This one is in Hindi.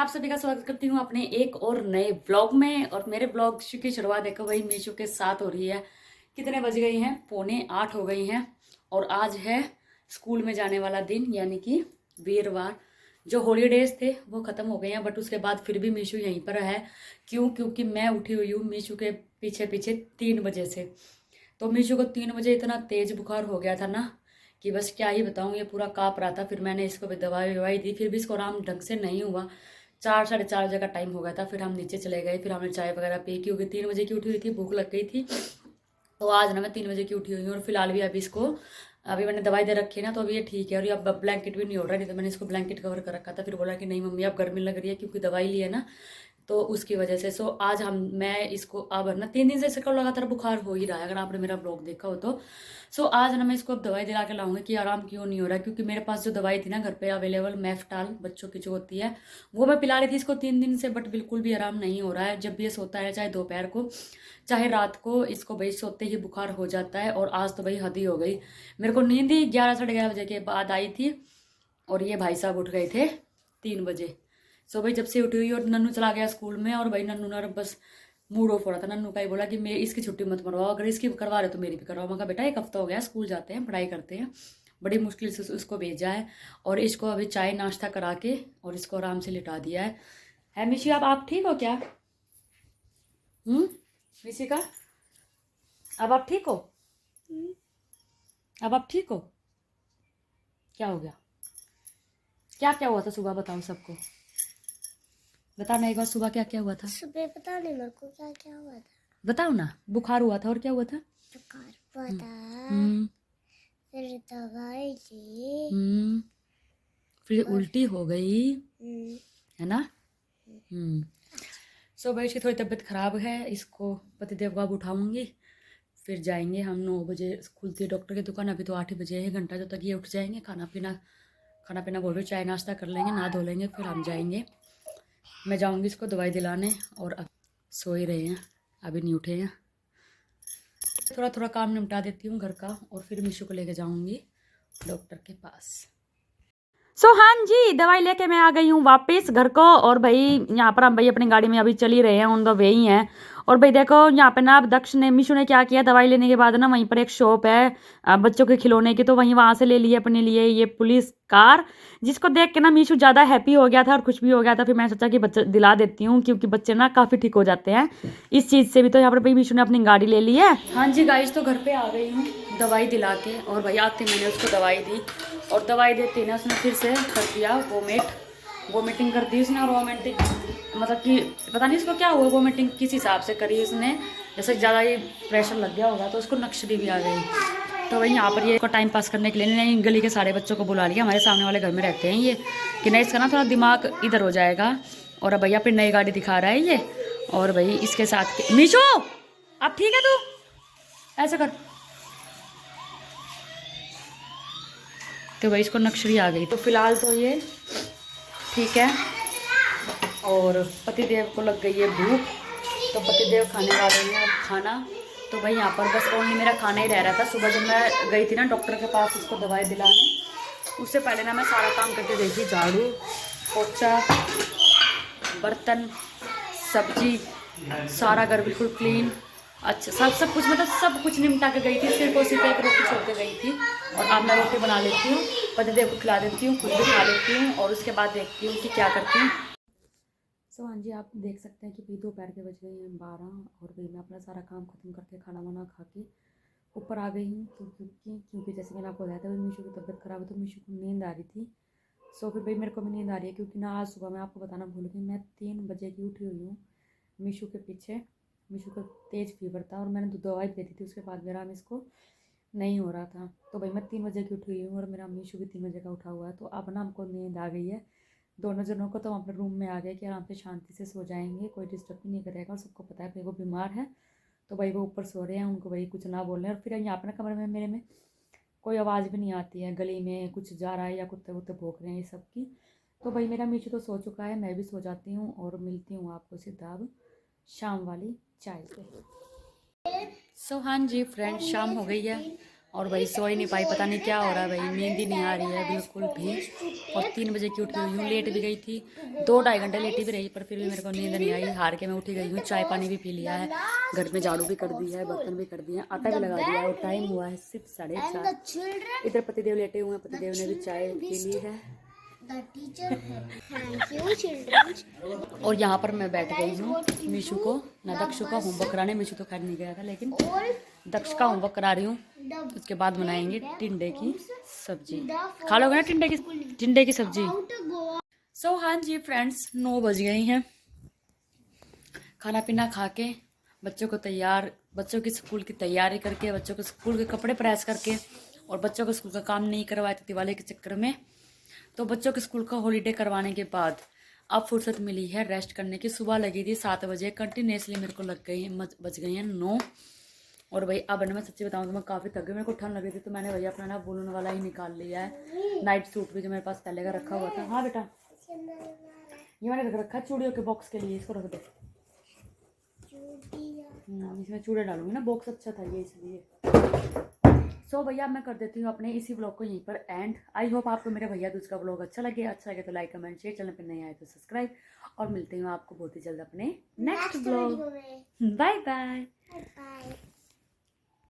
आप सभी का स्वागत करती हूँ अपने एक और नए व्लॉग में। और मेरे व्लॉग की शुरुआत देखो भाई मीशू के साथ हो रही है। कितने बज गई हैं? 7:45 हो गई हैं। और आज है स्कूल में जाने वाला दिन, यानी कि वीरवार। जो हॉलीडेज थे वो खत्म हो गए हैं, बट उसके बाद फिर भी मीशू यहीं पर है। क्यों? क्योंकि मैं उठी हुई हूँ मीशू के पीछे पीछे 3 बजे से। तो मीशू को 3 बजे इतना तेज बुखार हो गया था ना कि बस क्या ही बताऊँ, ये पूरा काँप रहा था। फिर मैंने इसको भी दवाई ववाई दी, फिर भी इसको आराम ढंग से नहीं हुआ। 4 साढ़े 4 बजे का टाइम हो गया था। फिर हम नीचे चले गए, फिर हमने चाय वगैरह पी, क्योंकि 3 बजे की उठी हुई थी, भूख लग गई थी। तो आज ना मैं 3 बजे की उठी हुई हूँ। और फिलहाल भी अभी इसको, अभी मैंने दवाई दे रखी है ना, तो अभी ये ठीक है। और ये अब ब्लैंकेट भी नहीं हो रहा है, नहीं तो मैंने इसको ब्लैंकेट कवर कर रखा था। फिर बोला कि नहीं मम्मी अब गर्मी लग रही है, क्योंकि दवाई ली है ना, तो उसकी वजह से। सो आज मैं इसको अब ना 3 दिन से इसका लगातार बुखार हो ही रहा है, अगर आपने मेरा ब्लॉग देखा हो तो। सो आज ना मैं इसको अब दवाई दिला के लाऊंगी कि आराम क्यों नहीं हो रहा है। क्योंकि मेरे पास जो दवाई थी ना घर पे अवेलेबल, मेफ्टाल बच्चों की जो होती है, वो मैं पिला रही थी इसको 3 दिन से, बट बिल्कुल भी आराम नहीं हो रहा है। जब भी ये सोता है, चाहे दोपहर को चाहे रात को, इसको भाई सोते ही बुखार हो जाता है। और आज तो भाई हद ही हो गई। मेरे को नींद ही 11 साढ़े 11 बजे के बाद आई थी, और ये भाई साहब उठ गए थे 3 बजे। सो भाई जब से उठी हुई, और नन्नू चला गया स्कूल में। और भाई नन्नू ना बस मूड ऑफ हो रहा था। नन्नू का ही बोला कि मैं इसकी छुट्टी मत मरवाओ, अगर इसकी करवा रहे तो मेरी भी करवाओ। मैं कहा बेटा 1 हफ्ता हो गया स्कूल जाते हैं, पढ़ाई करते हैं, बड़ी मुश्किल से उसको भेजा है। और इसको अभी चाय नाश्ता करा के और इसको आराम से लिटा दिया है मिशी। आप ठीक हो क्या? मिशी का, अब आप ठीक हो? अब आप ठीक हो? क्या हो गया? क्या क्या हुआ था सुबह? बताओ सबको, बताना एक बार, सुबह क्या क्या हुआ था? सुबह पता नहीं मेरे को क्या क्या हुआ था। बताओ ना। बुखार हुआ था, और क्या हुआ था? बुखार हुआ था, हम्म फिर दवाई ली, हम्म फिर और उल्टी हो गई, हम्म, है ना? सो भाई इसकी थोड़ी तबीयत खराब है, इसको पतिदेव को अब उठाऊंगी। फिर जाएंगे हम। 9 बजे खुलती है डॉक्टर की दुकान, अभी तो 8 ही बजे है। घंटा जो तक ये उठ जाएंगे, खाना पीना बोल रहे, चाय नाश्ता कर लेंगे, नहा धो लेंगे, फिर हम जाएंगे। मैं जाऊंगी इसको दवाई दिलाने। और अब सो ही रहे हैं, अभी नहीं उठे हैं। थोड़ा थोड़ा काम निपटा देती हूँ घर का, और फिर मीशू को लेके जाऊंगी डॉक्टर के पास। हाँ जी, दवाई लेके मैं आ गई हूँ वापस घर को। और भाई यहाँ पर हम भाई अपनी गाड़ी में अभी चल ही रहे हैं, ऑन द वे ही हैं। और भाई देखो यहाँ पे ना, अब दक्ष ने, मीशू ने क्या किया, दवाई लेने के बाद ना वहीं पर एक शॉप है बच्चों के खिलौने की, तो वहाँ से ले लिए अपने लिए ये पुलिस कार। जिसको देख के ना मीशू ज़्यादा हैप्पी हो गया था और खुश भी हो गया था। फिर मैंने सोचा कि बच्चे दिला देती हूँ, क्योंकि बच्चे ना काफ़ी ठीक हो जाते हैं इस चीज़ से भी। तो यहाँ पर भाई मीशू ने अपनी गाड़ी ले ली है। हाँ जी गाइस, तो घर पे आ गई हूँ दवाई दिला के। और भाई आते मैंने उसको दवाई दी, और दवाई देती ना उसने फिर से कर दिया वोमिटिंग कर दी उसने। और वोमिटिंग मतलब कि पता नहीं इसको क्या हुआ, वोमिटिंग किस हिसाब से करी उसने, जैसे ज़्यादा ही प्रेशर लग गया होगा, तो उसको नक्शली भी आ गई। तो वही यहाँ पर ये को टाइम पास करने के लिए नहीं, गली के सारे बच्चों को बुला लिया, हमारे सामने वाले घर में रहते हैं ये, कि नहीं इसका ना थोड़ा दिमाग इधर हो जाएगा। और अब भैया फिर नई गाड़ी दिखा रहा है ये। और भाई इसके साथ मीशू, अब ठीक है तू? ऐसा कर। तो भाई इसको नक्शरी आ गई। तो फिलहाल तो ये ठीक है। और पतिदेव को लग गई है भूख, तो पतिदेव खाने वाले हैं अब खाना। तो भाई यहाँ पर बस ओनली मेरा खाना ही रह रहा था। सुबह जब मैं गई थी ना डॉक्टर के पास इसको दवाई दिलाने, उससे पहले ना मैं सारा काम करके गई थी, झाड़ू पोछा बर्तन सब्जी, सारा घर बिल्कुल क्लीन, अच्छा सब कुछ, मतलब सब कुछ निपटा के गई थी। सिर्फ और सिर्फ एक रोटी छोड़ के गई थी। और अब मैं रोटी बना लेती हूँ, पतिदेव को खिला देती हूँ, खुद भी खा लेती हूँ, और उसके बाद देखती हूँ कि क्या करती हूँ। हाँ जी, आप देख सकते हैं कि भाई दोपहर के बज गए हैं 12। और भाई मैं अपना सारा काम खत्म करके खाना वाना खा के ऊपर आ गई हूँ। तो क्योंकि जैसे मैंने आपको बताया था, मीशू की तबीयत ख़राब है, तो मीशू को नींद आ रही थी। सो फिर भाई मेरे को भी नींद आ रही है, क्योंकि ना आज सुबह मैं आपको बताना भूल गई, मैं 3 बजे की उठी हुई हूँ मीशू के पीछे। मीशू का तेज़ फीवर था, और मैंने दवाई दे दी थी, उसके बाद मेरा इसको नहीं हो रहा था। तो भाई मैं 3 बजे की उठी हुई हूँ, और मेरा मीशू भी 3 बजे का उठा हुआ है। तो अब ना हमको नींद आ गई है दोनों जनों को। तो हम अपने रूम में आ गए कि आराम से शांति से सो जाएंगे, कोई डिस्टर्ब भी नहीं करेगा। और सबको पता है भाई वो बीमार है, तो भाई वो ऊपर सो रहे हैं, उनको भाई कुछ ना बोल रहे हैं। और फिर यहाँ पर ना कमरे में मेरे में कोई आवाज़ भी नहीं आती है, गली में कुछ जा रहा है या कुत्ते वुत्ते भौंक रहे हैं ये सब की। तो भाई मेरा मीशू तो सो चुका है, मैं भी सो जाती हूँ, और मिलती हूँ आपको सीधा अब शाम वाली चाय पे। हाँ जी फ्रेंड्स, शाम हो गई है, और भाई सो ही नहीं पाई, पता नहीं क्या हो रहा है भाई, नींद ही नहीं आ रही है बिल्कुल भी। और 3 बजे की उठ गई हूँ, लेट भी गई थी, 2-2.5 घंटे लेटी भी रही, पर फिर भी मेरे को नींद नहीं आई। हार के मैं उठी गई हूँ, चाय पानी भी पी लिया है, घर में झाड़ू भी कर दी है, बर्तन भी कर दिए हैं, आटा भी लगा दिया है, और टाइम हुआ है सिर्फ 4:30। इधर पतिदेव लेटे हुए हैं, पतिदेव ने भी चाय पी ली है। और यहाँ पर मैं बैठ गई हूँ मीशू को ना दक्षु का होमवर्क कराने। मीशू तो खैर नहीं गया था, लेकिन दक्ष का होमवर्क करा रही हूँ। उसके बाद बनाएंगे टिंडे की सब्जी। खा लोगे ना टिंडे की सब्जी? सो हाँ जी फ्रेंड्स, 9 बज गई हैं। खाना पीना खा के बच्चों की स्कूल की तैयारी करके, बच्चों के स्कूल के कपड़े प्रेस करके, और बच्चों को स्कूल का काम नहीं करवाए थे दिवाली के चक्कर में, तो बच्चों के स्कूल का हॉलीडे करवाने के बाद अब फुर्सत मिली है रेस्ट करने की। सुबह लगी थी 7 बजे, कंटिन्यूसली मेरे को बज गई हैं 9। और भाई अब मैं सच्ची बताऊँ तो मैं काफ़ी थक गई, मेरे को ठंड लगी थी, तो मैंने भैया अपना ना वूलन वाला ही निकाल लिया है, नाइट सूट भी जो मेरे पास पहले का रखा हुआ था। हाँ बेटा, ये मैंने रख रखा है चूड़ियों के बॉक्स के लिए, इसको रख दे। इसमें चूड़े डालूंगी ना, बॉक्स अच्छा था ये इसलिए। सो भैया मैं कर देती हूँ अपने इसी ब्लॉग को यहीं पर एंड। आई होप आपको मेरे भैया दूज का ब्लॉग अच्छा लगे तो लाइक कमेंट शेयर, चैनल पर नए आए तो सब्सक्राइब, और मिलते हैं आपको बहुत ही जल्द अपने नेक्स्ट ब्लॉग। Bye bye.